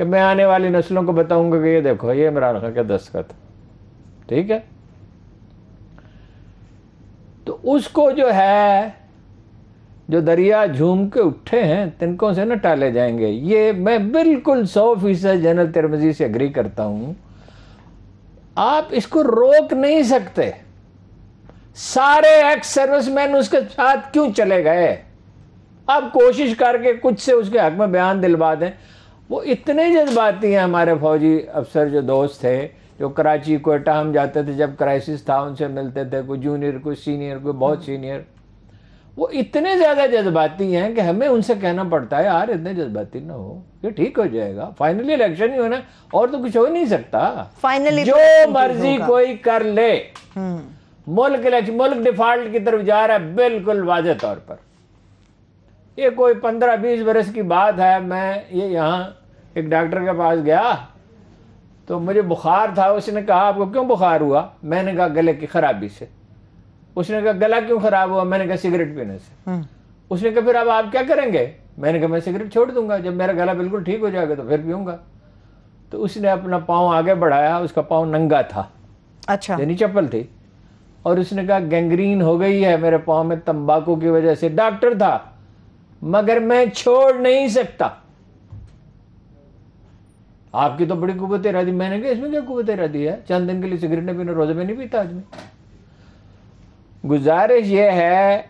کہ میں آنے والی نسلوں کو بتاؤں گا کہ یہ دیکھو یہ عمران خان کا دستخط، ٹھیک ہے؟ تو اس کو جو ہے جو دریا جھوم کے اٹھے ہیں تنکوں سے نہ ٹالے جائیں گے. یہ میں بالکل 100% جنرل ترمذی سے اگری کرتا ہوں. آپ اس کو روک نہیں سکتے. سارے ایکس سروس مین اس کے ساتھ کیوں چلے گئے؟ آپ کوشش کر کے کچھ سے اس کے حق میں بیان دلوا دیں. وہ اتنے جذباتی ہیں ہمارے فوجی افسر جو دوست تھے، جو کراچی کوئٹہ ہم جاتے تھے جب کرائسس تھا، ان سے ملتے تھے، کوئی جونیئر کوئی سینئر کوئی بہت سینئر. وہ اتنے زیادہ جذباتی ہیں کہ ہمیں ان سے کہنا پڑتا ہے یار اتنے جذباتی نہ ہو، یہ ٹھیک ہو جائے گا. فائنلی الیکشن ہی ہونا اور تو کچھ ہو ہی نہیں سکتا. جو مرضی کوئی کر لے، ملک ڈیفالٹ کی طرف جا رہا ہے بالکل واضح طور پر. یہ کوئی 15-20 برس کی بات ہے. میں یہاں ایک ڈاکٹر کے پاس گیا تو مجھے بخار تھا. اس نے کہا آپ کو کیوں بخار ہوا؟ میں نے کہا گلے کی خرابی سے. اس نے کہا گلا کیوں خراب ہوا؟ میں نے کہا سگریٹ پینے سے. اس نے کہا پھر اب آپ کیا کریں گے؟ میں نے کہا میں سگریٹ چھوڑ دوں گا، جب میرا گلا بالکل ٹھیک ہو جائے گا تو پھر پیوں گا. تو اس نے اپنا پاؤں آگے بڑھایا، اس کا پاؤں ننگا تھا، اچھا یعنی چپل تھی، اور اس نے کہا گینگرین ہو گئی ہے میرے پاؤں میں تمباکو کی وجہ سے. ڈاکٹر تھا مگر میں چھوڑ نہیں سکتا. آپ کی تو بڑی قوت ارادی. میں نے کہا اس میں کیا قوت ارادی ہے؟ چند دن کے لیے سگریٹ نہیں پینا، روزے میں نہیں پیتا آدمی. گزارش یہ ہے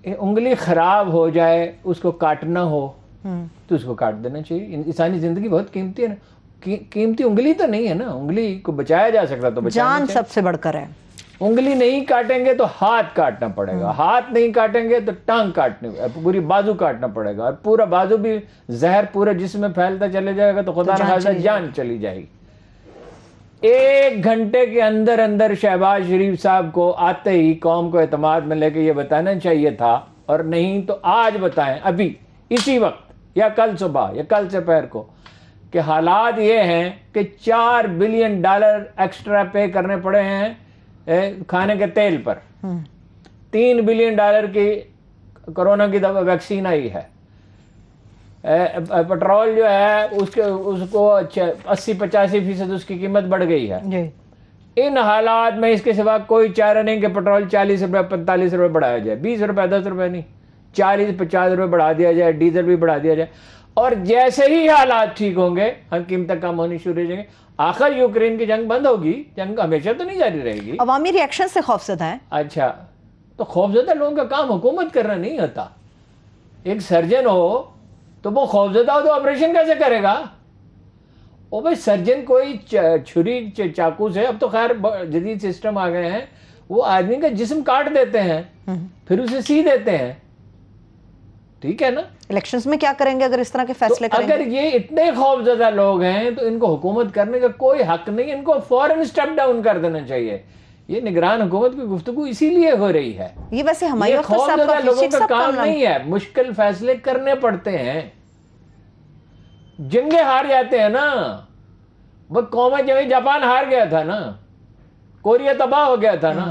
کہ انگلی خراب ہو جائے، اس کو کاٹنا ہو تو اس کو کاٹ دینا چاہیے. انسانی زندگی بہت قیمتی ہے نا. قیمتی انگلی تو نہیں ہے نا، انگلی کو بچایا جا سکتا تو جان سب سے بڑھ کر ہے. انگلی نہیں کاٹیں گے تو ہاتھ کاٹنا پڑے گا، ہاتھ نہیں کاٹیں گے تو ٹانگ کاٹنے، پوری بازو کاٹنا پڑے گا، اور پورا بازو بھی زہر پورے جسم میں پھیلتا چلے جائے گا تو خدا نخواستہ جان چلی جائے گی. 1 گھنٹے کے اندر اندر شہباز شریف صاحب کو آتے ہی قوم کو اعتماد میں لے کے یہ بتانا چاہیے تھا، اور نہیں تو آج بتائیں ابھی اسی وقت یا کل صبح یا کل سے پہر کو کہ حالات یہ ہیں کہ $4 بلین ایکسٹرا پے کرنے پڑے ہیں کھانے کے تیل پر. $3 بلین کی کرونا کی دوا ویکسین آئی ہے. پٹرول جو ہے اس کو 80-85% اس کی قیمت بڑھ گئی ہے. ان حالات میں اس کے سوا کوئی چارہ نہیں کہ پٹرول 40 روپے 45 روپے بڑھایا جائے، 20 روپے 10 روپے نہیں، 40-50 روپے بڑھا دیا جائے، ڈیزل بھی بڑھا دیا جائے. اور جیسے ہی حالات ٹھیک ہوں گے ہم قیمتیں کم ہونی شروع ہو جائیں گے. آخر یوکرین کی جنگ بند ہوگی، جنگ ہمیشہ تو نہیں جاری رہے گی. عوامی ری ایکشن سے خوفزدہ ہیں. اچھا تو خوفزدہ لوگوں کا کام حکومت کرنا نہیں ہوتا. ایک سرجن ہو تو وہ خوفزدہ ہو تو آپریشن کیسے کرے گا؟ او بھائی سرجن کوئی چھری چاقو سے، اب تو خیر جدید سسٹم آ گئے ہیں، وہ آدمی کا جسم کاٹ دیتے ہیں پھر اسے سی دیتے ہیں. ٹھیک ہے نا؟ الیکشنز میں کیا کریں گے اگر اس طرح کے فیصلے کریں گے؟ اگر یہ اتنے خوفزدہ لوگ ہیں تو ان کو حکومت کرنے کا کوئی حق نہیں. ان کو فوراً اسٹیپ ڈاؤن کر دینا چاہیے. یہ نگران حکومت کی گفتگو اسی لیے ہو رہی ہے. یہ ویسے ہماری خوفزدہ لوگوں کا کام نہیں ہے، مشکل فیصلے کرنے پڑتے ہیں. جنگیں ہار جاتے ہیں نا. وہ قومیں جنگیں، جاپان ہار گیا تھا نا، کوریا تباہ ہو گیا تھا نا،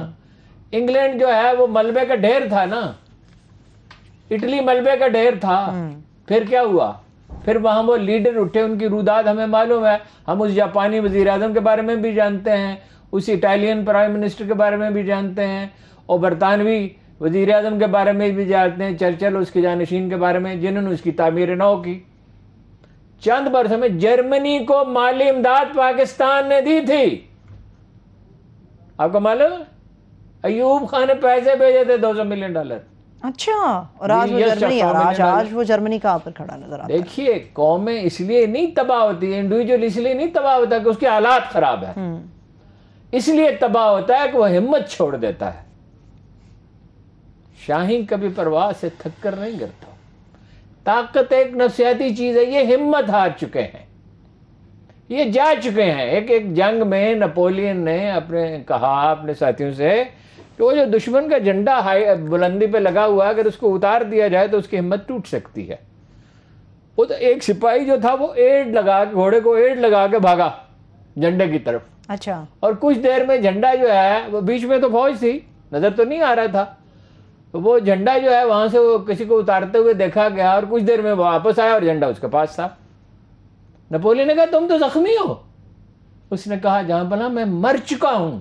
انگلینڈ جو ہے وہ ملبے کا ڈھیر تھا نا، اٹلی ملبے کا ڈھیر تھا. پھر کیا ہوا؟ پھر وہاں وہ لیڈر اٹھے، ان کی روداد ہمیں معلوم ہے. ہم اس جاپانی وزیر اعظم کے بارے میں بھی جانتے ہیں، اس اٹالین پرائم منسٹر کے بارے میں بھی جانتے ہیں، اور برطانوی وزیر اعظم کے بارے میں بھی جانتے ہیں، چرچل اس کے جانشین کے بارے میں جنہوں نے اس کی تعمیر نو کی. چند برسوں میں جرمنی کو مالی امداد پاکستان نے دی تھی. آپ کو معلوم؟ ایوب خان نے پیسے بھیجے تھے $200 ملین. اچھا، اور آج وہ جرمنی، آج وہ جرمنی کہاں پر کھڑا نظر آتا ہے. دیکھیے قومیں اس لیے نہیں تباہ ہوتی، انڈیویجول اس لیے نہیں تباہ ہوتا کہ اس کے حالات خراب ہیں. اس لیے تباہ ہوتا ہے کہ وہ ہمت چھوڑ دیتا ہے. شاہین کبھی پرواز سے تھک کر نہیں گرتا. طاقت ایک نفسیاتی چیز ہے. یہ ہمت ہار چکے ہیں، یہ جا چکے ہیں. ایک جنگ میں نپولین نے کہا اپنے ساتھیوں سے کہ وہ جو دشمن کا جھنڈا بلندی پہ لگا ہوا ہے اگر اس کو اتار دیا جائے تو اس کی ہمت ٹوٹ سکتی ہے. وہ تو ایک سپاہی جو تھا وہ گھوڑے کو ایڑ لگا کے بھاگا جھنڈے کی طرف. اچھا، اور کچھ دیر میں جھنڈا جو ہے وہ بیچ میں تو فوج تھی، نظر تو نہیں آ رہا تھا، وہ جھنڈا جو ہے وہاں سے وہ کسی کو اتارتے ہوئے دیکھا گیا، اور کچھ دیر میں وہ واپس آیا اور جھنڈا اس کے پاس تھا. نپولین نے کہا تم تو زخمی ہو. اس نے کہا جہاں بلا میں مر چکا ہوں,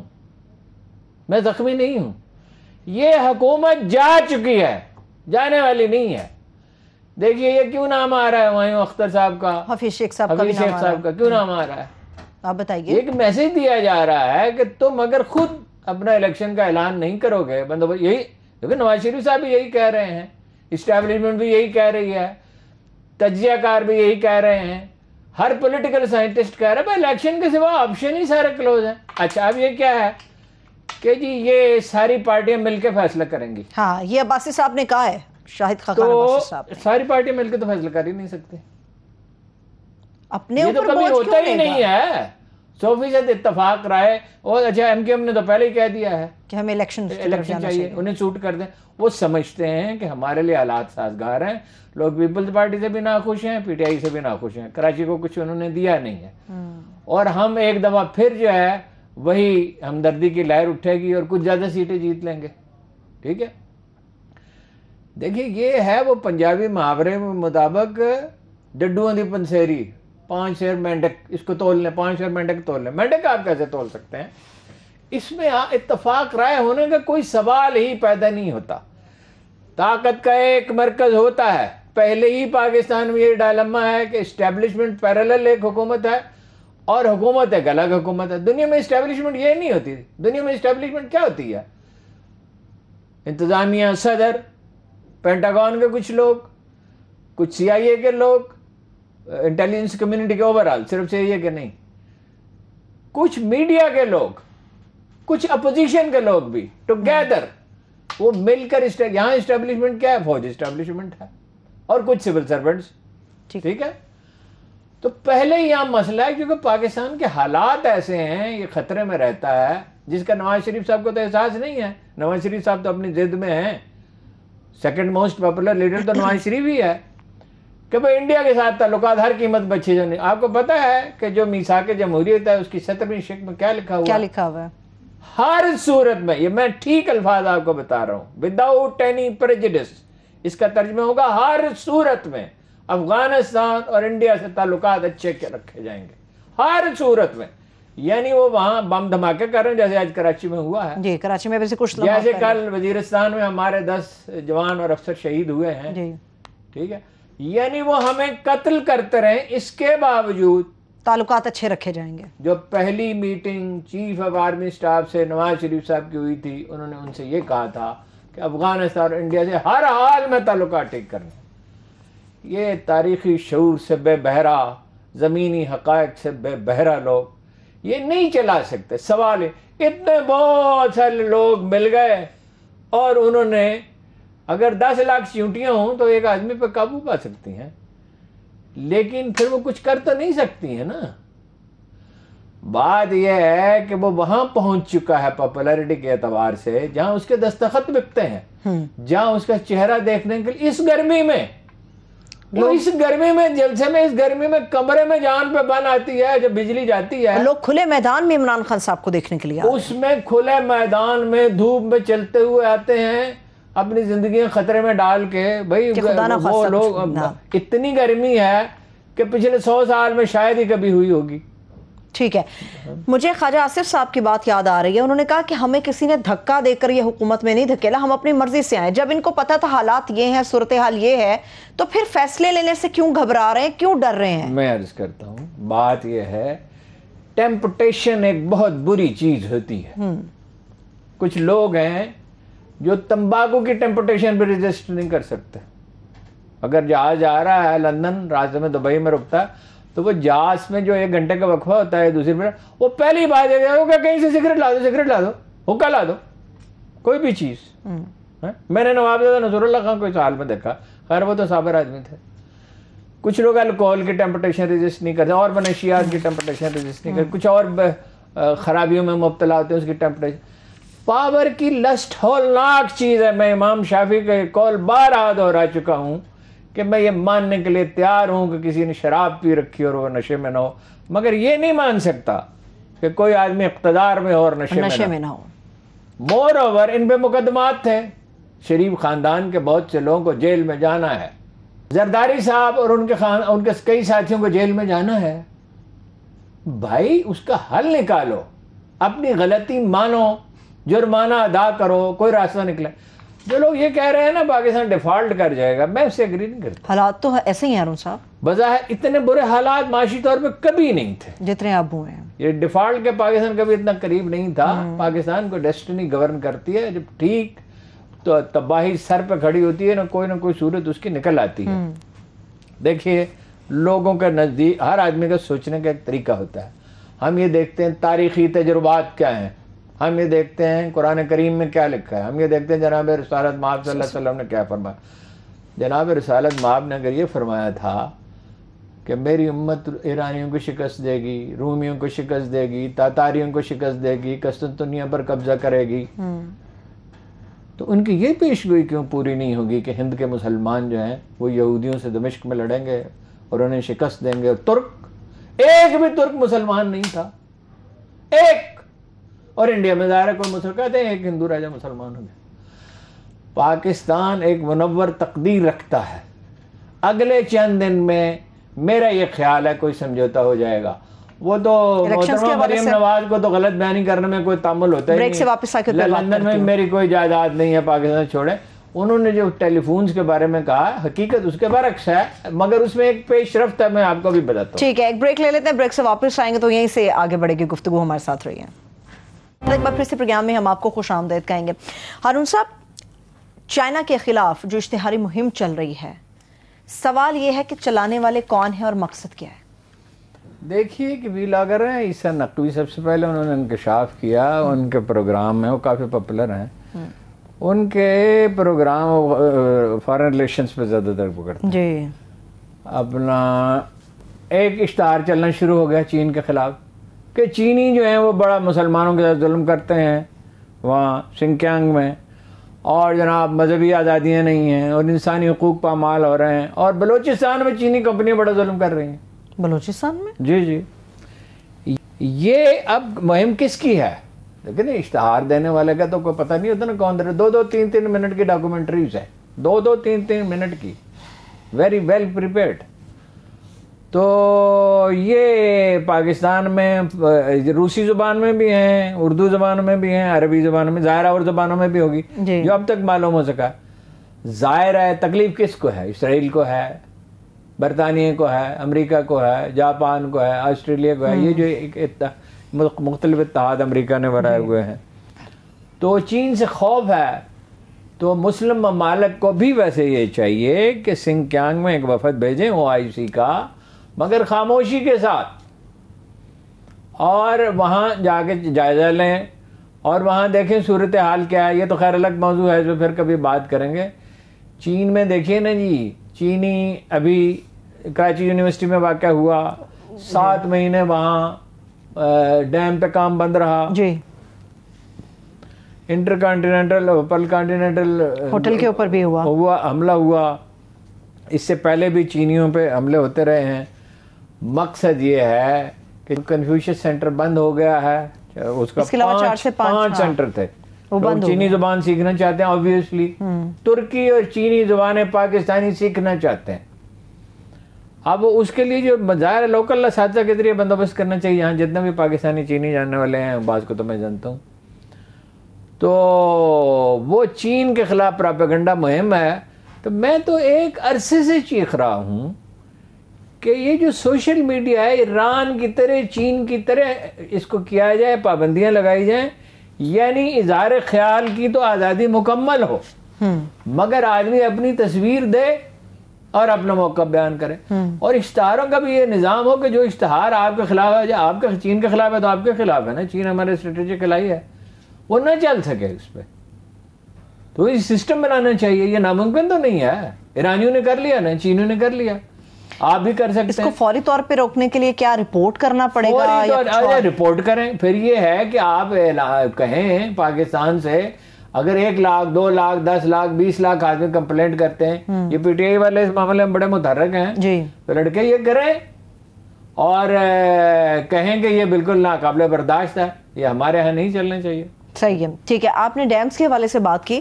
میں زخمی نہیں ہوں. یہ حکومت جا چکی ہے, جانے والی نہیں ہے. دیکھیے یہ کیوں نام آ رہا ہے وہیں اختر صاحب کا, حفیظ شیخ صاحب کا کیوں نام آ رہا ہے؟ آپ بتائیے. ایک میسج دیا جا رہا ہے کہ تم اگر خود اپنا الیکشن کا اعلان نہیں کرو گے, بندوبست یہی, کیونکہ نواز شریف صاحب بھی یہی کہہ رہے ہیں, اسٹیبلشمنٹ بھی یہی کہہ رہی ہے, تجزیہ کار بھی یہی کہہ رہے ہیں, ہر پولیٹیکل سائنٹسٹ کہہ رہا ہے بھائی الیکشن کے سوا آپشن ہی سارے کلوز ہیں. اچھا اب یہ کیا ہے کہ جی یہ ساری پارٹیاں مل کے فیصلہ کریں گی. ہاں یہ عباسی صاحب نے کہا ہے, شاہد خاقان تو عباسی صاحب نے. ساری پارٹیاں مل کے تو فیصلہ کر ہی نہیں سکتے, اپنے یہ تو اوپر کبھی بوجھ ہوتا کیوں ہی لے گا نہیں ہے. 100% اتفاق رائے. اور اچھا ایم کیو ایم نے تو پہلے ہی کہہ دیا ہے کہ ہمیں الیکشن چاہیے, انہیں سوٹ کر دیں. وہ سمجھتے ہیں کہ ہمارے لیے حالات سازگار ہیں, لوگ پیپلز پارٹی سے بھی ناخوش ہیں, پی ٹی آئی سے بھی ناخوش ہیں, کراچی کو کچھ انہوں نے دیا نہیں ہے, اور ہم ایک دفعہ پھر جو ہے وہی ہمدردی کی لہر اٹھے گی اور کچھ زیادہ سیٹیں جیت لیں گے. ٹھیک ہے, دیکھیے یہ ہے وہ پنجابی محاورے کے مطابق ڈڈوؤں دی پنسیری, 5 شیر مینڈک, اس کو تول لیں, 5 شیر مینڈک تول لیں. مینڈک آپ کیسے تول سکتے ہیں؟ اس میں اتفاق رائے ہونے کا کوئی سوال ہی پیدا نہیں ہوتا. طاقت کا ایک مرکز ہوتا ہے. پہلے ہی پاکستان میں یہ ڈائلما ہے کہ اسٹیبلشمنٹ پیرالل ایک حکومت ہے اور حکومت ایک الگ حکومت ہے. دنیا میں اسٹیبلشمنٹ یہ نہیں ہوتی. دنیا میں اسٹیبلشمنٹ کیا ہوتی ہے؟ انتظامیہ, صدر, پینٹاگون کے کچھ لوگ, کچھ سی آئی اے کے لوگ, انٹیلیجنس کمیونٹی کے اوورال, صرف سی آئی اے کے نہیں, کچھ میڈیا کے لوگ, کچھ اپوزیشن کے لوگ بھی ٹوگیدر وہ مل کر. یہاں اسٹیبلشمنٹ کیا ہے؟ فوج اسٹیبلشمنٹ ہے, اور کچھ سول سرونٹس. ٹھیک ہے, تو پہلے ہی یہاں مسئلہ ہے کیونکہ پاکستان کے حالات ایسے ہیں, یہ خطرے میں رہتا ہے, جس کا نواز شریف صاحب کو تو احساس نہیں ہے. نواز شریف صاحب تو اپنی ضد میں ہیں, سیکنڈ موسٹ پاپولر لیڈر تو نواز شریف ہی ہے, کہ بھائی انڈیا کے ساتھ تعلقات ہر قیمت بچے جو نہیں. آپ کو پتا ہے کہ جو میثاق جمہوریت ہے اس کی 17ویں شق میں کیا لکھا ہوا ہے؟ ہر صورت میں, یہ میں ٹھیک الفاظ آپ کو بتا رہا ہوں, وداؤٹ اینی پریجڈس, اس کا ترجمہ ہوگا ہر صورت میں افغانستان اور انڈیا سے تعلقات اچھے رکھے جائیں گے, ہر صورت میں. یعنی وہ وہاں بم دھماکے کر رہے ہیں جیسے آج کراچی میں ہوا ہے. جی کراچی میں ویسے کچھ جیسے کل وزیرستان میں ہمارے 10 جوان اور افسر شہید ہوئے ہیں. ٹھیک ہے, یعنی وہ ہمیں قتل کرتے رہے, اس کے باوجود تعلقات اچھے رکھے جائیں گے. جو پہلی meeting chief of army staff سے نواز شریف صاحب کی ہوئی تھی, انہوں نے ان سے یہ کہا تھا کہ افغانستان اور انڈیا سے ہر حال میں تعلقات ٹھیک کرنے. یہ تاریخی شعور سے بے بہرا, زمینی حقائق سے بے بہرا لوگ یہ نہیں چلا سکتے. سوال اتنے بہت سارے لوگ مل گئے اور انہوں نے, اگر 10 لاکھ چیونٹیاں ہوں تو ایک آدمی پہ قابو پا سکتی ہیں, لیکن پھر وہ کچھ کر تو نہیں سکتی ہیں نا. بات یہ ہے کہ وہ وہاں پہنچ چکا ہے پاپولیرٹی کے اعتبار سے جہاں اس کے دستخط بکتے ہیں, جہاں اس کا چہرہ دیکھنے کے لیے اس گرمی میں, اس گرمی میں جلسے میں, اس گرمی میں کمرے میں جان پہ بن آتی ہے جب بجلی جاتی ہے, لوگ کھلے میدان میں عمران خان صاحب کو دیکھنے کے لیے اس میں کھلے میدان میں دھوپ میں چلتے ہوئے آتے ہیں, اپنی زندگیاں خطرے میں ڈال کے. بھائی وہ لوگ, اتنی گرمی ہے کہ پچھلے 100 سال میں شاید ہی کبھی ہوئی ہوگی. ٹھیک ہے, مجھے خواجہ آصف صاحب کی بات یاد آ رہی ہے. انہوں نے کہا کہ ہمیں کسی نے دھکا دے کر یہ حکومت میں نہیں دھکیلا, ہم اپنی مرضی سے آئے. جب ان کو پتا تھا حالات یہ ہیں, صورتحال یہ ہے, تو پھر فیصلے لینے سے کیوں گھبرا رہے ہیں, کیوں ڈر رہے ہیں؟ میں عرض کرتا ہوں, بات یہ ہے ٹیمپٹیشن ایک بہت بری چیز ہوتی ہے. کچھ لوگ ہیں جو تمباکو کی ٹیمپٹیشن پہ ریزسٹ نہیں کر سکتے. اگر جہاز جا رہا ہے لندن, راستے میں دبئی میں رکتا ہے, تو وہ جہاز میں جو 1 گھنٹے کا وقفہ ہوتا ہے دوسری طرف, وہ پہلی بات ہے کہیں سے سگریٹ لا دو, سگریٹ لا دو, حکا لا دو, کوئی بھی چیز. میں نے نوابزادہ نصر اللہ خان کو اس حال میں دیکھا, خیر وہ تو صابر آدمی تھے. کچھ لوگ الکوہل کی ٹیمپٹیشن ریزسٹ نہیں کرتے, اور منشیات کی ٹیمپٹیشن ریزسٹ نہیں کرتے, کچھ اور خرابیوں میں مبتلا ہوتے ہیں, اس کی ٹیمپٹیشن. پاور کی لسٹ ہولناک چیز ہے. میں امام شافعی کا قول بارہا دہرا چکا ہوں کہ میں یہ ماننے کے لیے تیار ہوں کہ کسی نے شراب پی رکھی اور وہ نشے میں نہ ہو, مگر یہ نہیں مان سکتا کہ کوئی آدمی اقتدار میں ہو اور نشے میں نہ ہو. مور اوور ان پہ مقدمات تھے, شریف خاندان کے بہت سے لوگوں کو جیل میں جانا ہے, زرداری صاحب اور ان کے کئی ساتھیوں کو جیل میں جانا ہے، بھائی اس کا حل نکالو، اپنی غلطی مانو، جرمانہ ادا کرو، کوئی راستہ نکلے۔ جو لوگ یہ کہہ رہے ہیں نا پاکستان ڈیفالٹ کر جائے گا، میں اس سے ایگری نہیں کرتا۔ حالات تو ایسے ہی ہیں ہارون صاحب، بظاہر اتنے برے حالات معاشی طور پہ کبھی نہیں تھے جتنے اب ہوئے ہیں۔ یہ ڈیفالٹ کے پاکستان کبھی اتنا قریب نہیں تھا۔ پاکستان کو ڈیسٹنی گورن کرتی ہے، جب ٹھیک تو تباہی سر پہ کھڑی ہوتی ہے، نہ کوئی صورت اس کی نکل آتی ہے۔ دیکھیے لوگوں کے نزدیک ہر آدمی کا سوچنے کا ایک طریقہ ہوتا ہے۔ ہم یہ دیکھتے ہیں تاریخی تجربات کیا ہیں، ہم یہ دیکھتے ہیں قرآن کریم میں کیا لکھا ہے، ہم یہ دیکھتے ہیں جناب رسالت مآب صلی اللہ علیہ وسلم نے کیا فرمایا۔ جناب رسالت مآب نے اگر یہ فرمایا تھا کہ میری امت ایرانیوں کو شکست دے گی، رومیوں کو شکست دے گی، تاتاریوں کو شکست دے گی، قسطنطنیہ پر قبضہ کرے گی، تو ان کی یہ پیشگوئی کیوں پوری نہیں ہوگی کہ ہند کے مسلمان جو ہیں وہ یہودیوں سے دمشق میں لڑیں گے اور انہیں شکست دیں گے؟ اور ترک، ایک بھی ترک مسلمان نہیں تھا، ایک۔ اور انڈیا میں ظاہر ہے کوئی مسلمان، کہتے ہیں ایک ہندو راجہ مسلمان ہو گیا۔ پاکستان ایک منور تقدیر رکھتا ہے، اگلے چند دن میں میرا یہ خیال ہے کوئی سمجھوتا ہو جائے گا۔ وہ تو محترمہ مریم نواز کو تو غلط بیانی کرنے میں کوئی تعمل ہوتا ہے بریک سے واپس آ کے لندن میں میری کوئی جائیداد نہیں ہے، پاکستان چھوڑے۔ انہوں نے جو ٹیلی فونز کے بارے میں کہا حقیقت اس کے برعکس ہے، مگر اس میں ایک پیش رفت ہے، میں آپ کو بھی بتاتا ہوں۔ ٹھیک ہے، ایک بریک لے لیتے ہیں، بریک سے واپس آئیں گے تو یہیں سے آگے بڑھے گی گفتگو، ہمارے ساتھ رہی ہیں۔ ایک بار پھر سے پروگرام میں ہم آپ کو خوش آمدید کہیں گے۔ ہارون صاحب، چائنا کے خلاف جو اشتہاری مہم چل رہی ہے، سوال یہ ہے کہ چلانے والے کون ہیں اور مقصد کیا ہے؟ دیکھیے کہ وی لاگر ہیں، عیسیٰ نقوی سب سے پہلے انہوں نے انکشاف کیا، ان کے پروگرام ہیں وہ کافی پاپولر ہیں، ان کے پروگرام فارن ریلیشنز پہ زیادہ تر پکڑتے ہیں۔ جی، اپنا ایک اشتہار چلنا شروع ہو گیا چین کے خلاف کہ چینی جو ہیں وہ بڑا مسلمانوں کے ساتھ ظلم کرتے ہیں وہاں سنکیانگ میں، اور جناب مذہبی آزادیاں نہیں ہیں اور انسانی حقوق پامال ہو رہے ہیں، اور بلوچستان میں چینی کمپنیاں بڑا ظلم کر رہی ہیں۔ بلوچستان میں؟ جی، یہ اب مہم کس کی ہے؟ لیکن اشتہار دینے والے کا تو کوئی پتہ نہیں ہوتا نا کون دے رہا۔ 2-3 منٹ کی ڈاکومنٹریز ہے، 2-3 منٹ کی، ویری ویل پریپیئرڈ۔ تو یہ پاکستان میں روسی زبان میں بھی ہیں، اردو زبان میں بھی ہیں، عربی زبان میں، ظاہر اور زبانوں میں بھی ہوگی جو اب تک معلوم ہو سکا۔ ظاہر ہے تکلیف کس کو ہے؟ اسرائیل کو ہے، برطانیہ کو ہے، امریکہ کو ہے، جاپان کو ہے، آسٹریلیا کو ہے، یہ جو ایک مختلف اتحاد امریکہ نے بنائے ہوئے ہیں۔ تو چین سے خوف ہے، تو مسلم ممالک کو بھی ویسے یہ چاہیے کہ سنکیانگ میں ایک وفد بھیجیں OIC کا، مگر خاموشی کے ساتھ، اور وہاں جا کے جائزہ لیں اور وہاں دیکھیں صورتحال کیا ہے۔ یہ تو خیر الگ موضوع ہے جو پھر کبھی بات کریں گے۔ چین میں دیکھیے نا جی، چینی ابھی کراچی یونیورسٹی میں واقع ہوا، 7 مہینے وہاں ڈیم پہ کام بند رہا، جی، انٹر کانٹیننٹل پل کانٹیننٹل ہوٹل کے اوپر بھی ہوا حملہ ہوا۔ اس سے پہلے بھی چینیوں پہ حملے ہوتے رہے ہیں۔ مقصد یہ ہے کہ کنفیوشس سینٹر بند ہو گیا ہے، اس کا 5 سینٹر تھے، چینی زبان سیکھنا چاہتے ہیں obviously، ترکی اور چینی زبانیں پاکستانی سیکھنا چاہتے ہیں۔ اب اس کے لیے جو ظاہر لوکل اساتذہ کے ذریعے بندوبست کرنا چاہیے، یہاں جتنے بھی پاکستانی چینی جاننے والے ہیں، بعض کو تو میں جانتا ہوں، تو وہ چین کے خلاف پراپیگنڈا مہم ہے۔ تو میں تو ایک عرصے سے چیخ رہا ہوں کہ یہ جو سوشل میڈیا ہے، ایران کی طرح چین کی طرح اس کو کیا جائے، پابندیاں لگائی جائیں، یعنی اظہار خیال کی تو آزادی مکمل ہو، مگر آدمی اپنی تصویر دے اور اپنا موقع بیان کرے، اور اشتہاروں کا بھی یہ نظام ہو کہ جو اشتہار آپ کے خلاف ہے، آپ کے چین کے خلاف ہے تو آپ کے خلاف ہے نا، چین ہمارے اسٹریٹجک الائی ہے، وہ نہ چل سکے اس پہ۔ تو یہ سسٹم بنانا چاہیے، یہ ناممکن تو نہیں ہے، ایرانیوں نے کر لیا نا، چینیوں نے کر لیا، آپ بھی کر سکتے ہیں۔ اس کو فوری طور پہ روکنے کے لیے کیا رپورٹ کرنا پڑے گا؟ رپورٹ کریں، پھر یہ ہے کہ آپ کہیں پاکستان سے اگر 1 لاکھ 2 لاکھ 10 لاکھ 20 لاکھ آدمی کمپلینٹ کرتے ہیں، یہ PTI والے اس معاملے میں بڑے متحرک ہیں، تو لڑکے یہ کریں اور کہیں کہ یہ بالکل ناقابل برداشت ہے، یہ ہمارے ہاں نہیں چلنا چاہیے۔ صحیح ہے, ٹھیک ہے. آپ نے ڈیمز کے حوالے سے بات کی,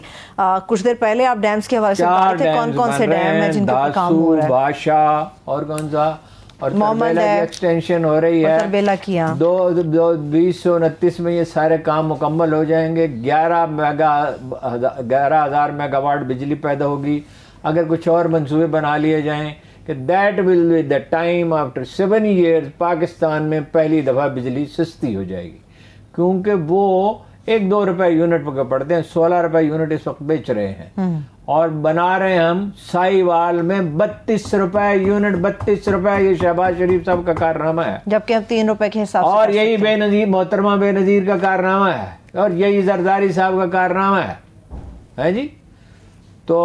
کچھ دیر پہلے آپ ڈیمز کے حوالے سے بات تھے, کون کون سے ڈیم ہیں جن کے اوپر کام ہو رہا ہے؟ بادشاہ اور کون سا, اور تربیلا کی ایکسٹینشن ہو رہی ہے, تربیلا کیا 2029 میں یہ سارے کام مکمل ہو جائیں گے. 11,000 میگا واٹ بجلی پیدا ہوگی. اگر کچھ اور منصوبے بنا لیے جائیں کہ that will be the time after 7 years Pakistan میں پہلی دفعہ بجلی سستی ہو جائے گی, کیونکہ وہ 1-2 روپے یونٹ پہ پڑتے ہیں, 16 روپے یونٹ اس وقت بیچ رہے ہیں, اور بنا رہے ہیں ہم سائی وال میں 32 روپے یونٹ. 32 روپے, یہ شہباز شریف صاحب کا کارنامہ ہے, جبکہ اب 3 روپے کے حساب سے, اور یہی بے نظیر محترمہ بے نظیر کا کارنامہ ہے, اور یہی زرداری صاحب کا کارنامہ ہے جی. تو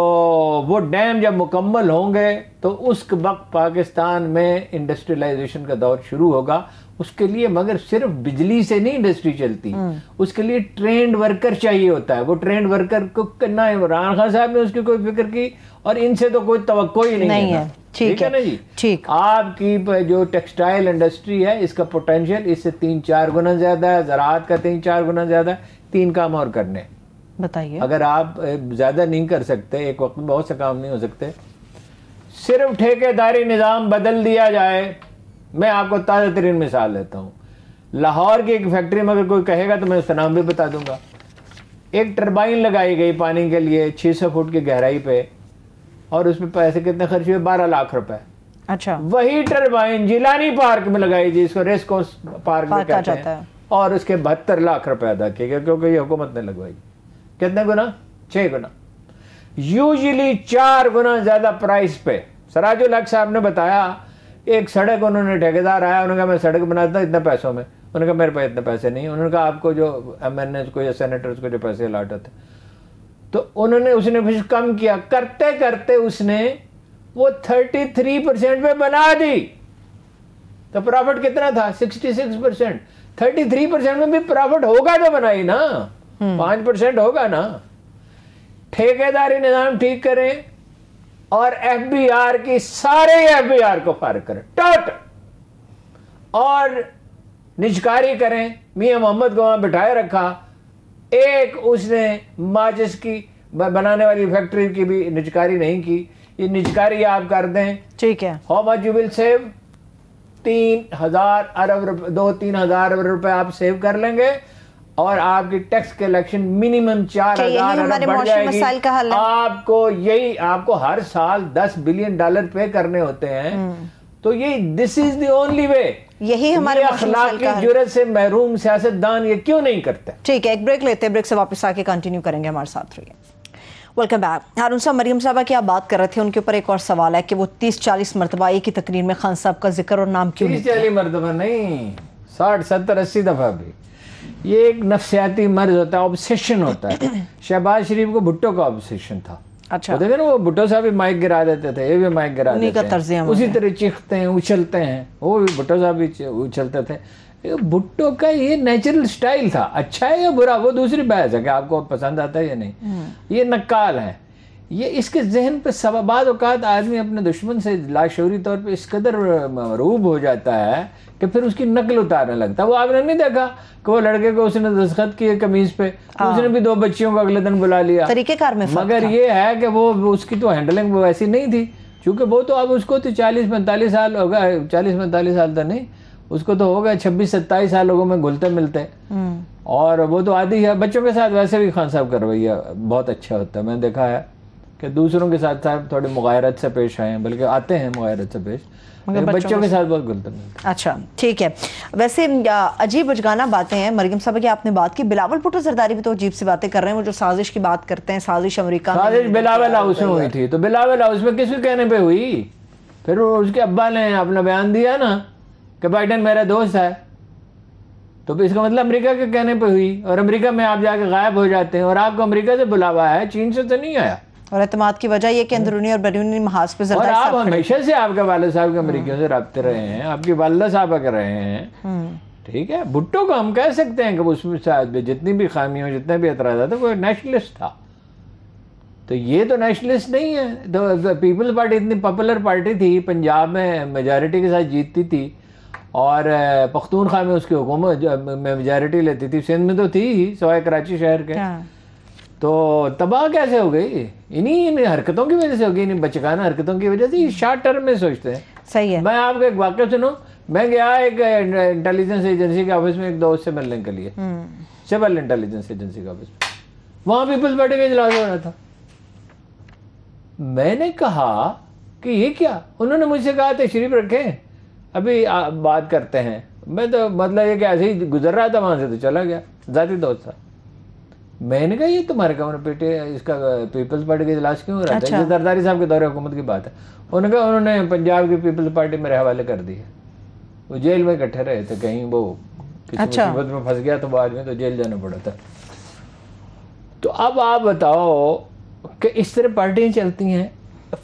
وہ ڈیم جب مکمل ہوں گے تو اس وقت پاکستان میں انڈسٹریلائزیشن کا دور شروع ہوگا. اس کے لیے مگر صرف بجلی سے نہیں انڈسٹری چلتی, اس کے لیے ٹرینڈ ورکر چاہیے ہوتا ہے. وہ ٹرینڈ ورکر کو نہ عمران خان صاحب نے اس کی کوئی فکر کی, اور ان سے تو کوئی توقع ہی نہیں ہے. ٹھیک ہے نا جی. ٹھیک, آپ کی جو ٹیکسٹائل انڈسٹری ہے اس کا پوٹینشیل اس سے 3-4 گنا زیادہ ہے, زراعت کا 3-4 گنا زیادہ ہے. 3 کام اور کرنے بتائیے. اگر آپ زیادہ نہیں کر سکتے, ایک وقت میں بہت سے کام نہیں ہو سکتے, صرف ٹھیکیداری نظام بدل دیا جائے. میں آپ کو تازہ ترین مثال دیتا ہوں. لاہور کی ایک فیکٹری میں اگر کوئی کہے گا تو میں اس کا نام بھی بتا دوں گا. ایک ٹربائن لگائی گئی پانی کے لیے 600 فٹ کی گہرائی پہ, اور اس پہ پیسے کتنے خرچ ہوئے؟ 12 لاکھ روپے. اچھا. وہی ٹربائن جیلانی پارک میں لگائی جس کو ریس کورس پارک میں کہتے ہیں, اور اس کے 72 لاکھ روپے ادا کیے گئے, کیونکہ یہ حکومت نے لگوائی. کتنے گنا؟ 6 گنا. یوزلی 4 گنا زیادہ پرائس پہ. سراج الحق صاحب نے بتایا, ایک سڑک انہوں نے ٹھیکیدار آیا, انہوں نے کہا میں سڑک بناتا ہوں اتنے پیسوں میں. انہوں نے کہا میرے پاس اتنے پیسے نہیں. انہوں نے کہا آپ کو جو ایم این ایز کو یا سینیٹرز کو جو پیسے الاٹ ہوتے, تو اس نے پھر کم کیا. کرتے کرتے اس نے وہ 33% پہ بنا دی. تو پرافٹ کتنا تھا؟ 66%. 33% میں بھی پرافٹ ہوگا تو بنائی نا, 5% ہوگا نا. ٹھیکیداری نظام ٹھیک کریں, اور ایف بی آر کی سارے ایف بی آر کو فارغ کریں ٹوٹ, اور نجکاری کریں. میاں محمد کو وہاں بٹھائے رکھا, ایک اس نے ماچس کی بنانے والی فیکٹری کی بھی نجکاری نہیں کی. یہ نجکاری آپ کر دیں, ٹھیک ہے, how much you will save? 3,000 ارب روپے, 2-3,000 ارب روپے آپ سیو کر لیں گے, اور آپ کی ٹیکس کلیکشن منیمم 4,000 ارب بڑھ جائے گی. آپ کو ہر سال $10 بلین پے کرنے ہوتے ہیں. تو یہ دس از دی اونلی وے. یہی ہمارے اخلاق کی جرات سے محروم سیاستدان یہ کیوں نہیں کرتے؟ ٹھیک ہے, ایک بریک لیتے ہیں, بریک سے واپس آ کے کنٹینیو کریں گے. ہمارے ساتھ رہیے. Welcome back. ہارون صاحب, مریم صاحبہ کی آپ بات کر رہے تھے, ان کے اوپر ایک اور سوال ہے کہ وہ 30-40 مرتبہ ایک ہی تقریر میں خان صاحب کا ذکر اور نام کیوں نہیں؟ 30-40 مرتبہ نہیں, 60-70-80 دفعہ بھی. یہ ایک نفسیاتی مرض ہوتا ہے, آبسیشن ہوتا ہے. شہباز شریف کو بھٹو کا آبسیشن تھا. اچھا, دیکھیں نا, وہ بھٹو صاحب بھی مائک گرا دیتے تھے, یہ بھی مائک گرا دیتے ہیں, اسی طرح چیختے ہیں, اچھلتے ہیں. وہ بھی بھٹو صاحب بھی اچھلتے تھے. بھٹو کا یہ نیچرل سٹائل تھا. اچھا ہے یا برا وہ دوسری بحث ہے کہ آپ کو پسند آتا ہے یا نہیں. یہ نقال ہے. یہ اس کے ذہن پہ بعض اوقات آدمی اپنے دشمن سے لاشعوری طور پہ اس قدر مروب ہو جاتا ہے کہ پھر اس کی نقل اتارنے لگتا ہے. وہ آپ نے نہیں دیکھا کہ وہ لڑکے کو اس نے دستخط کیے قمیض پہ, اس نے بھی 2 بچیوں کو اگلے دن بلا لیا. طریقہ کار میں مگر یہ ہے کہ وہ اس کی تو ہینڈلنگ وہ ایسی نہیں تھی, چونکہ وہ تو اب اس کو تو 40-45 سال ہوگا, 40-45 سال تو نہیں, اس کو تو ہوگا 26-27 سال لوگوں میں گھلتے ملتے. اور وہ تو عادی ہے. بچوں کے ساتھ ویسے بھی خان صاحب کا رویہ بہت اچھا ہوتا ہے. میں نے دیکھا ہے کہ دوسروں کے ساتھ صاحب تھوڑی مغایرت سے پیش آئے ہیں, بلکہ آتے ہیں مغایرت سے پیش, بچوں کے ساتھ بہت گلتے ہیں. اچھا ٹھیک ہے. ویسے عجیب اجگانہ باتیں ہیں. مریم صاحبہ کی آپ نے بات کی, بلاول بھٹو زرداری بھی تو عجیب سی باتیں کر رہے ہیں. وہ جو سازش کی بات کرتے ہیں, سازش امریکہ میں, سازش بلاول ہاؤس میں ہوئی تھی, تو بلاول ہاؤس میں کس کے کہنے پہ ہوئی؟ پھر اس کے ابا نے اپنا بیان دیا نا کہ بائیڈن میرا دوست ہے, تو اس کا مطلب امریکہ کے کہنے پہ ہوئی. اور امریکہ میں آپ جا کے غائب ہو جاتے ہیں, اور آپ کو امریکہ سے بلاوا ہے, چین سے تو نہیں آیا. اور اعتماد کی وجہ یہ کہ اندرونی اور بیرونی محاذ پہ اور آپ ہمیشہ سے آپ کے والد صاحب کے امریکہ سے رابطے رہے ہیں, آپ کی والدہ صاحبہ کر رہے ہیں. ٹھیک ہے, بھٹو کو ہم کہہ سکتے ہیں کہ اس میں جتنی بھی خامی ہوں, جتنے بھی اعتراضات ہیں, وہ نیشنلسٹ تھا. تو یہ تو نیشنلسٹ نہیں ہے. تو پیپلز پارٹی اتنی پاپولر پارٹی تھی, پنجاب میں میجارٹی کے ساتھ جیتتی تھی, اور پختونخوا میں اس کی حکومت میں میجارٹی لیتی تھی، سندھ میں تو تھی ہی سوائے کراچی شہر کے. تو تباہ کیسے ہو گئی؟ انہیں حرکتوں کی وجہ سے ہو گئی، انہیں بچکانہ حرکتوں کی وجہ سے. شارٹ ٹرم میں سوچتے ہیں. صحیح ہے. میں آپ کو ایک واقعہ سنوں. میں گیا ایک انٹیلیجنس ایجنسی کے آفس میں ایک دوست سے ملنے کے لیے، سول انٹیلیجنس ایجنسی کے آفس میں. وہاں پیپلز پارٹی کا اجلاس ہو رہا تھا. میں نے کہا کہ یہ کیا؟ انہوں نے مجھ سے کہا تشریف رکھیں ابھی بات کرتے ہیں. میں تو مطلب یہ کہ ایسے ہی گزر رہا تھا وہاں سے تو چلا گیا، ذاتی دوست تھا. میں نے کہا یہ تمہارے کمرے پیٹے اس کا پیپلز پارٹی کا اجلاس کیوں ہو رہا تھا؟ یہ زرداری صاحب کے دور حکومت کی بات ہے. انہوں نے کہا انہوں نے پنجاب کی پیپلز پارٹی میرے حوالے کر دی ہے. وہ جیل میں اکٹھے رہے تھے، کہیں وہ کسی مصیبت میں پھنس گیا تو بعد میں تو جیل جانا پڑا تھا. تو اب آپ بتاؤ کہ اس طرح پارٹیاں چلتی ہیں.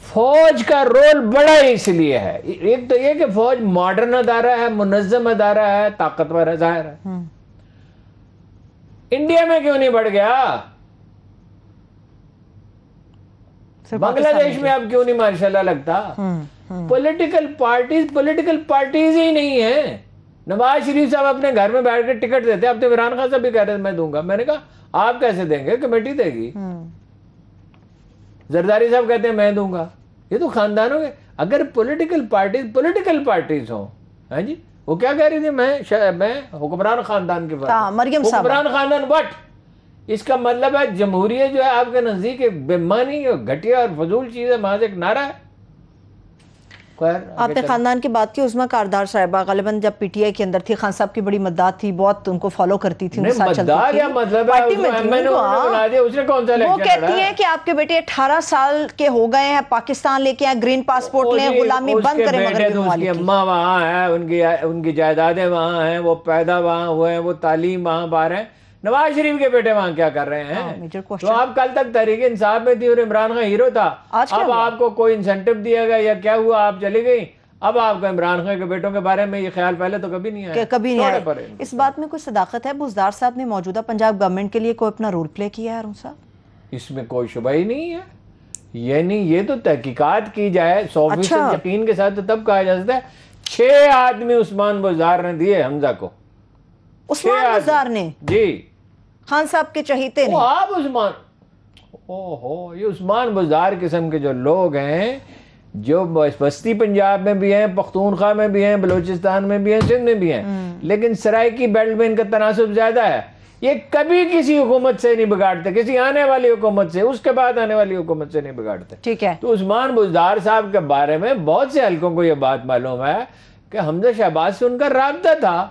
فوج کا رول بڑا اس لیے ہے، ایک تو یہ کہ فوج ماڈرن ادارہ ہے، منظم ادارہ ہے، طاقتور ہے، ظاہر ہے. انڈیا میں کیوں نہیں بڑھ گیا؟ بنگلہ دیش میں اب کیوں نہیں ماشاءاللہ لگتا؟ پولیٹیکل پارٹیز ہی نہیں ہیں. نواز شریف صاحب اپنے گھر میں بیٹھ کے ٹکٹ دیتے. اب تو عمران خان صاحب بھی کہہ رہے ہیں میں دوں گا. میں نے کہا آپ کیسے دیں گے؟ کمیٹی دے گی. زرداری صاحب کہتے ہیں میں دوں گا. یہ تو خاندانوں کے. اگر پولیٹیکل پارٹیز ہوں، ہاں جی، وہ کیا کہہ رہی تھی؟ میں حکمران خاندان کے بعد مریم صاحب حکمران خاندان وٹ؟ اس کا مطلب ہے جمہوریت جو ہے آپ کے نزدیک ایک بے معنی اور گھٹیا اور فضول چیز ہے، محض ایک نعرہ ہے. آپ نے خاندان کی بات کی. عظمیٰ کاردار صاحبہ غالباً جب پی ٹی آئی کے اندر تھی، خان صاحب کی بڑی مداح تھی، بہت ان کو فالو کرتی تھی، ان کے ساتھ چلتی تھی. وہ کہتی ہیں کہ آپ کے بیٹے 18 سال کے ہو گئے ہیں، پاکستان لے کے آئے، گرین پاسپورٹ لیں، غلامی بند کریں. مغربی ممالک کی اماں وہاں ہیں، ان کی جائیدادیں وہاں ہیں، وہ پیدا وہاں ہوئے ہیں، وہ تعلیم وہاں پا رہے ہیں. نواز شریف کے بیٹے وہاں کیا کر رہے ہیں؟ تو آپ کل تک تحریک انصاف میں تھی اور عمران خان ہیرو تھا. اب آپ کو کوئی انسینٹو دیا گیا یا کیا ہوا؟ آپ چلی گئی. اب آپ کو عمران خان کے بیٹوں کے بارے میں یہ خیال پہلے تو کبھی نہیں آیا. کبھی نہیں آیا. اس بات میں کوئی صداقت ہے؟ بزدار صاحب نے موجودہ پنجاب گورنمنٹ کے لیے کوئی اپنا رول پلے کیا ہے ہارون صاحب؟ اس میں کوئی شبہ ہی نہیں ہے. یعنی یہ تو تحقیقات کی جائے 100% یقین کے ساتھ تو تب کہا جا سکتا ہے. 6 آدمی عثمان بزدار نے دیے حمزہ کو. عثمان بزدار نے؟ جی. خان صاحب کے چہیتے نے. آپ عثمان، یہ عثمان بزدار قسم کے جو لوگ ہیں، جو بستی پنجاب میں بھی ہیں، پختونخوا میں بھی ہیں، بلوچستان میں بھی ہیں، سندھ میں بھی ہیں، لیکن سرائکی بیلٹ میں ان کا تناسب زیادہ ہے. یہ کبھی کسی حکومت سے نہیں بگاڑتے، کسی آنے والی حکومت سے، اس کے بعد آنے والی حکومت سے نہیں بگاڑتے. ٹھیک ہے. تو عثمان بزدار صاحب کے بارے میں بہت سے حلقوں کو یہ بات معلوم ہے کہ حمزہ شہباز سے ان کا رابطہ تھا.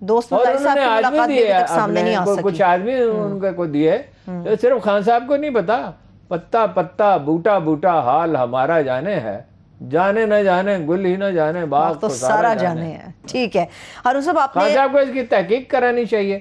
دوست اور انہوں نے آدمی دیے، کچھ آدمی ان کو دیے. صرف خان صاحب کو نہیں پتا. پتا پتا بوٹا بوٹا حال ہمارا جانے ہے، جانے نہ جانے گل ہی نہ جانے باغ تو سارا جانے ہے. ٹھیک ہے ہارون صاحب، آپ خان صاحب کو اس کی تحقیق کرانی چاہیے.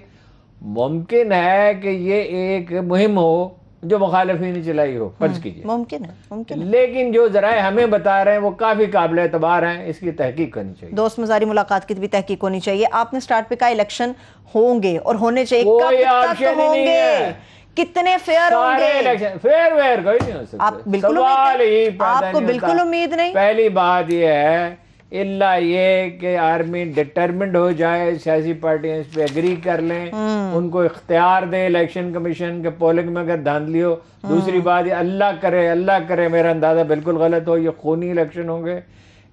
ممکن ہے کہ یہ ایک مہم ہو جو مخالفین نے چلائی ہو، فرض کیجیے، ممکن ہے، لیکن جو ذرائع ہمیں بتا رہے ہیں وہ کافی قابل اعتبار ہیں. اس کی تحقیق کرنی چاہیے. دوست مزاری ملاقات کی بھی تحقیق ہونی چاہیے. آپ نے سٹارٹ پہ کہا الیکشن ہوں گے اور ہونے چاہیے. کوئی آپشن ہی نہیں ہے. کتنے فیئر ہوں گے؟ فیئر کوئی نہیں ہو سکتا. سوال ہی پیدا نہیں ہوتا. آپ کو بالکل امید نہیں؟ پہلی بات یہ ہے اللہ یہ کہ آرمی ڈٹرمنڈ ہو جائے، سیاسی پارٹیاں اس پہ ایگری کر لیں، ان کو اختیار دیں الیکشن کمیشن کے پولنگ میں اگر دھاندلی ہو. دوسری بات یہ اللہ کرے میرا اندازہ بالکل غلط ہو، یہ خونی الیکشن ہوں گے.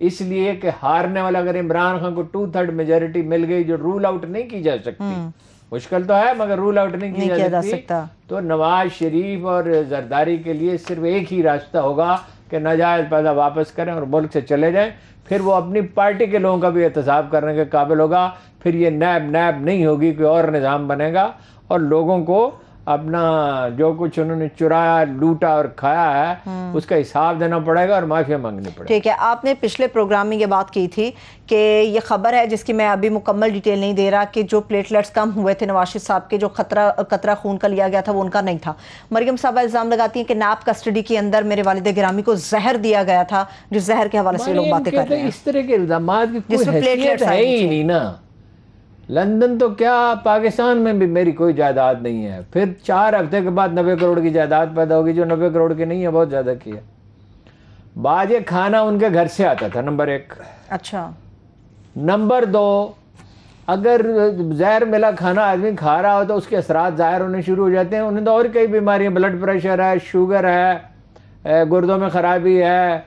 اس لیے کہ ہارنے والا اگر عمران خان کو 2/3 میجورٹی مل گئی جو رول آؤٹ نہیں کی جا سکتی، مشکل تو ہے مگر رول آؤٹ نہیں کی جا سکتی، تو نواز شریف اور زرداری کے لیے صرف ایک ہی راستہ ہوگا کہ ناجائز پیسہ واپس کریں اور ملک سے چلے جائیں. پھر وہ اپنی پارٹی کے لوگوں کا بھی احتساب کرنے کے قابل ہوگا. پھر یہ نیب نہیں ہوگی، کوئی اور نظام بنے گا اور لوگوں کو اپنا جو کچھ انہوں نے چرایا، لوٹا اور کھایا ہے اس کا حساب دینا پڑے گا اور معافی مانگنی پڑے گی. ٹھیک ہے. آپ نے پچھلے پروگرام میں یہ بات کی تھی کہ یہ خبر ہے جس کی میں ابھی مکمل ڈیٹیل نہیں دے رہا کہ جو پلیٹلیٹس کم ہوئے تھے نواز شریف صاحب کے، جو قطرہ خون کا لیا گیا تھا وہ ان کا نہیں تھا. مریم صاحبہ الزام لگاتی ہیں کہ نیب کسٹڈی کے اندر میرے والد گرامی کو زہر دیا گیا تھا، جس زہر کے حوالے سے لوگ باتیں کر رہے ہیں. اس طرح کے الزامات کی کوئی حیثیت ہے ہی نہیں نا. لندن تو کیا، پاکستان میں بھی میری کوئی جائیداد نہیں ہے. پھر 4 ہفتے کے بعد 90 کروڑ کی جائیداد پیدا ہوگی جو 90 کروڑ کی نہیں ہے، بہت زیادہ کی ہے. بعد یہ کھانا ان کے گھر سے آتا تھا، نمبر 1. اچھا. نمبر 2، اگر زہر ملا کھانا آدمی کھا رہا ہو تو اس کے اثرات ظاہر ہونے شروع ہو جاتے ہیں. انہیں تو اور کئی بیماریاں، بلڈ پریشر ہے، شوگر ہے، گردوں میں خرابی ہے،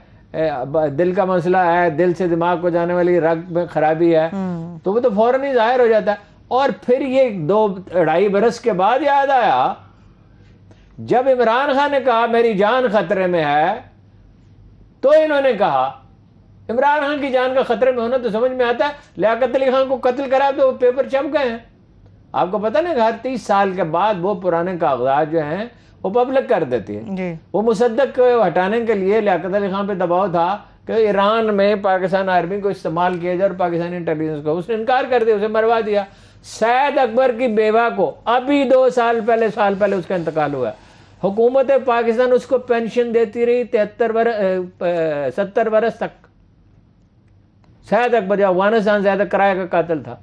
دل کا مسئلہ ہے، دل سے دماغ کو جانے والی رگ میں خرابی ہے، تو وہ تو فوراً ہی ظاہر ہو جاتا ہے. اور پھر یہ 2-2.5 برس کے بعد یاد آیا جب عمران خان نے کہا میری جان خطرے میں ہے، تو انہوں نے کہا عمران خان کی جان کا خطرے میں ہونا تو سمجھ میں آتا ہے، لیاقت علی خان کو قتل کرا تو پیپر چھپ گئے ہیں. آپ کو پتہ نہیں، ہر 30 سال کے بعد وہ پرانے کاغذات جو ہیں وہ پبلک کر دیتی ہے. وہ مصدق کو ہٹانے کے لیے لیاقت علی خان پہ دباؤ تھا کہ ایران میں پاکستان آرمی کو استعمال کیا جائے اور پاکستانی انٹیلیجنس کو. اس نے انکار کر دیا، اسے مروا دیا. سید اکبر کی بیوہ کو ابھی 2 سال پہلے اس کا انتقال ہوا. حکومت پاکستان اس کو پینشن دیتی رہی 70 برس تک. سید اکبر جو افغانستان زیادہ کرایہ کا قاتل تھا.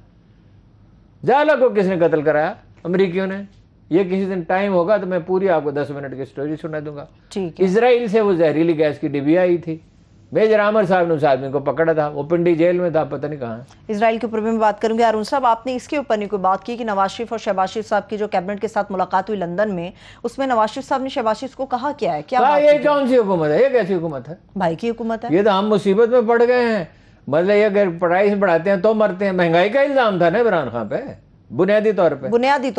زیالہ کو کس نے قتل کرایا؟ امریکیوں نے. یہ کسی دن ٹائم ہوگا تو میں پوری آپ کو 10 منٹ کی سٹوری سنا دوں گا. اسرائیل سے وہ زہریلی گیس کی ڈبیا آئی تھی. میجر عامر صاحب نے اس آدمی کو پکڑا تھا، وہ پنڈی جیل میں تھا، پتہ نہیں کہاں. اسرائیل کے اوپر بھی میں بات کروں گی. ہارون صاحب، آپ نے اس کے اوپر نہیں کوئی بات کی کہ نواز شریف اور شہباز شریف صاحب کی جو کیبنٹ کے ساتھ ملاقات ہوئی لندن میں، اس میں نواز شریف صاحب نے شہباز شریف کو کہا کیا ہے؟ کیا یہ کون سی حکومت ہے؟ یہ کیسی حکومت ہے؟ بھائی کی حکومت ہے. یہ تو ہم مصیبت میں پڑ گئے ہیں. مطلب یہ اگر پرائز بڑھاتے ہیں تو مرتے ہیں. مہنگائی کا الزام تھا نا عمران خان پہ، بنیادی طور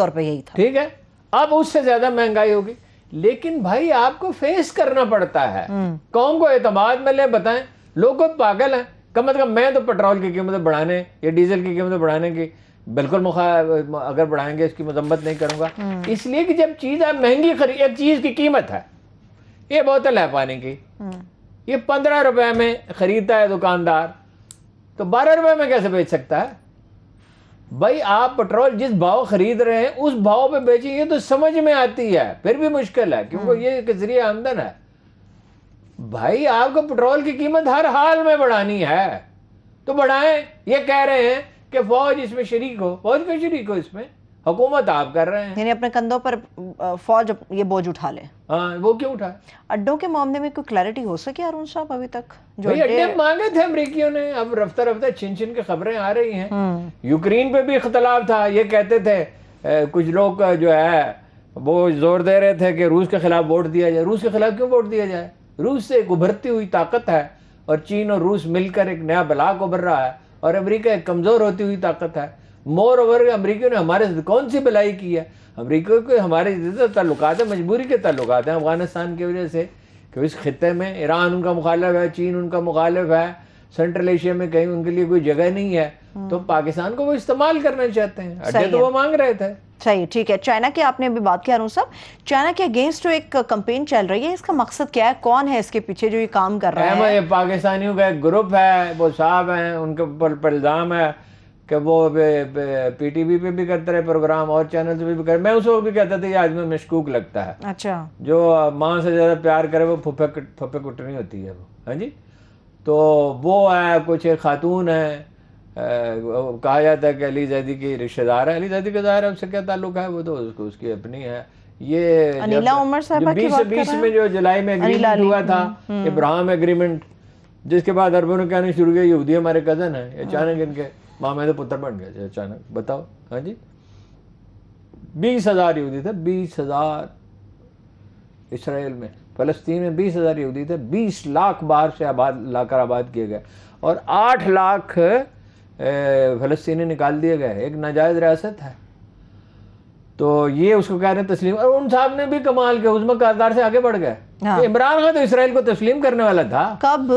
پہ یہی تھا. ٹھیک ہے، اب اس سے زیادہ مہنگائی ہوگی، لیکن بھائی آپ کو فیس کرنا پڑتا ہے. قوم کو اعتماد میں لے. بتائیں، لوگ کو پاگل ہیں. کم از کم میں تو پیٹرول کی قیمتیں بڑھانے یا ڈیزل کی قیمتیں بڑھانے کی بالکل اگر بڑھائیں گے اس کی مذمت نہیں کروں گا. اس لیے کہ جب چیز آپ مہنگی ایک چیز کی قیمت ہے، یہ بوتل ہے پانی کی، یہ 15 روپے میں خریدتا ہے دکاندار، تو 12 روپے میں کیسے بیچ سکتا ہے؟ بھائی آپ پیٹرول جس بھاؤ خرید رہے ہیں اس بھاؤ پہ بیچیں گے تو سمجھ میں آتی ہے. پھر بھی مشکل ہے کیونکہ یہ ایک ذریعہ آمدن ہے. بھائی آپ کو پیٹرول کی قیمت ہر حال میں بڑھانی ہے تو بڑھائیں. یہ کہہ رہے ہیں کہ فوج اس میں شریک ہو. فوج کا شریک ہو اس میں؟ حکومت آپ کر رہے ہیں. یعنی اپنے کندھوں پر فوج یہ بوجھ اٹھا لے. ہاں، وہ کیوں اٹھائے؟ اڈوں کے معاملے میں کوئی کلیئرٹی ہو سکی ہارون صاحب ابھی تک؟ بھائی اڈے مانگے تھے امریکیوں نے، اب رفتہ رفتہ چھن چھن کے خبریں آ رہی ہیں. یوکرین پہ بھی اختلاف تھا. یہ کہتے تھے کچھ لوگ جو ہے وہ زور دے رہے تھے کہ روس کے خلاف ووٹ دیا جائے. روس کے خلاف کیوں ووٹ دیا جائے؟ روس سے ایک ابھرتی ہوئی طاقت ہے، اور چین اور روس مل کر ایک نیا بلاک ابھر رہا ہے، اور امریکہ ایک کمزور ہوتی ہوئی طاقت ہے. مور اوور امریکیوں نے ہمارے کون سی بلائی کی ہے؟ امریکہ کو ہمارے تعلقات ہیں، مجبوری کے تعلقات ہیں افغانستان کی وجہ سے، کہ اس خطے میں ایران ان کا مخالف ہے، چین ان کا مخالف ہے، سینٹرل ایشیا میں کہیں ان کے لیے کوئی جگہ نہیں ہے، تو پاکستان کو وہ استعمال کرنا چاہتے ہیں. اڈے تو وہ مانگ رہے تھے. صحیح، ٹھیک ہے. چائنا کی آپ نے ابھی بات کیا ہارون صاحب، چائنا کے اگینسٹ جو ایک کمپین چل رہی ہے، اس کا مقصد کیا ہے؟ کون ہے اس کے پیچھے جو یہ کام کر رہا ہے؟ یہ پاکستانیوں کا ایک گروپ ہے، وہ صاحب ہیں، ان کے اوپر الزام ہے کہ وہ پی ٹی وی پہ بھی کرتے رہے پروگرام اور چینل سے بھی کرتے. میں اس وقت بھی کہتا تھا یہ آدمی مشکوک لگتا ہے. اچھا، جو ماں سے زیادہ پیار کرے وہ پھپھے کٹنی ہوتی ہے وہ. ہاں جی، تو وہ ہے کچھ ایک خاتون ہے، کہا جاتا ہے کہ علی زیدی کی رشتہ دار ہے. علی زیدی کا ظاہر ہے اس سے کیا تعلق ہے، وہ تو اس کی اپنی ہے. یہ انیلا عمر صاحبہ کی بات کر رہے ہیں. 2020 میں جو جولائی میں ایگریمنٹ ہوا تھا، ابراہیم ایگریمنٹ، جس کے بعد عربوں نے کہنا شروع کیا یہودی ہمارے کزن ہیں، اچانک ان کے مامے تو پتر بن گئے اچانک. بتاؤ. ہاں جی، 20,000 یہودی تھے، 20,000 اسرائیل میں. فلسطین میں 20,000 یہودی تھے، 20 لاکھ باہر سے لا کر آباد کیے گئے، اور 8 لاکھ فلسطینی نکال دیے گئے. ایک ناجائز ریاست ہے. تو یہ اس کو کہہ رہے ہیں تسلیم. اور ان صاحب نے بھی کمال کے عظمی کردار سے آگے بڑھ گئے. عمران خان تو اسرائیل کو تسلیم کرنے والا تھا. کب؟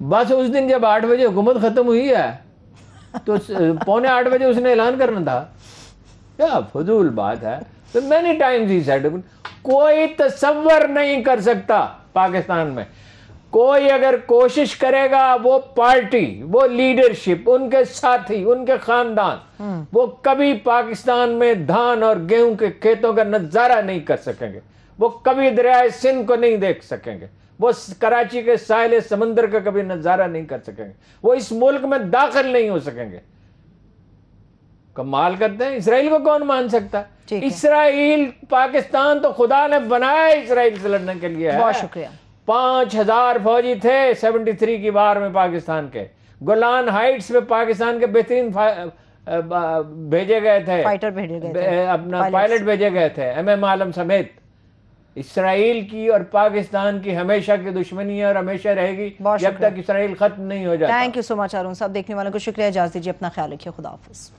بس اس دن جب 8 بجے حکومت ختم ہوئی ہے تو 7:45 بجے اس نے اعلان کرنا تھا. کیا فضول بات ہے. تو مینی ٹائمز ہی سیڈ، کوئی تصور نہیں کر سکتا پاکستان میں کوئی اگر کوشش کرے گا، وہ پارٹی، وہ لیڈرشپ، ان کے ساتھی، ان کے خاندان، وہ کبھی پاکستان میں دھان اور گیہوں کے کھیتوں کا نظارہ نہیں کر سکیں گے. وہ کبھی دریائے سندھ کو نہیں دیکھ سکیں گے. وہ کراچی کے ساحل سمندر کا کبھی نظارہ نہیں کر سکیں گے. وہ اس ملک میں داخل نہیں ہو سکیں گے. کمال کرتے ہیں. اسرائیل کو کون مان سکتا؟ اسرائیل، پاکستان تو خدا نے بنایا اسرائیل سے لڑنے کے لیے ہے. بہت شکریہ. 5,000 فوجی تھے 73 کی وار میں پاکستان کے. گولان ہائٹس پہ پاکستان کے بہترین بھیجے گئے تھے، فائٹر بھیجے گئے تھے، اپنا پائلٹ بھیجے گئے تھے، MM عالم سمیت۔ اسرائیل کی اور پاکستان کی ہمیشہ کی دشمنی ہے اور ہمیشہ رہے گی جب تک اسرائیل ختم نہیں ہو جاتا۔ تھینک یو سو مچ ہارون صاحب۔ دیکھنے والوں کو شکریہ، اجازت دیجیے، اپنا خیال رکھیے، خدا حافظ۔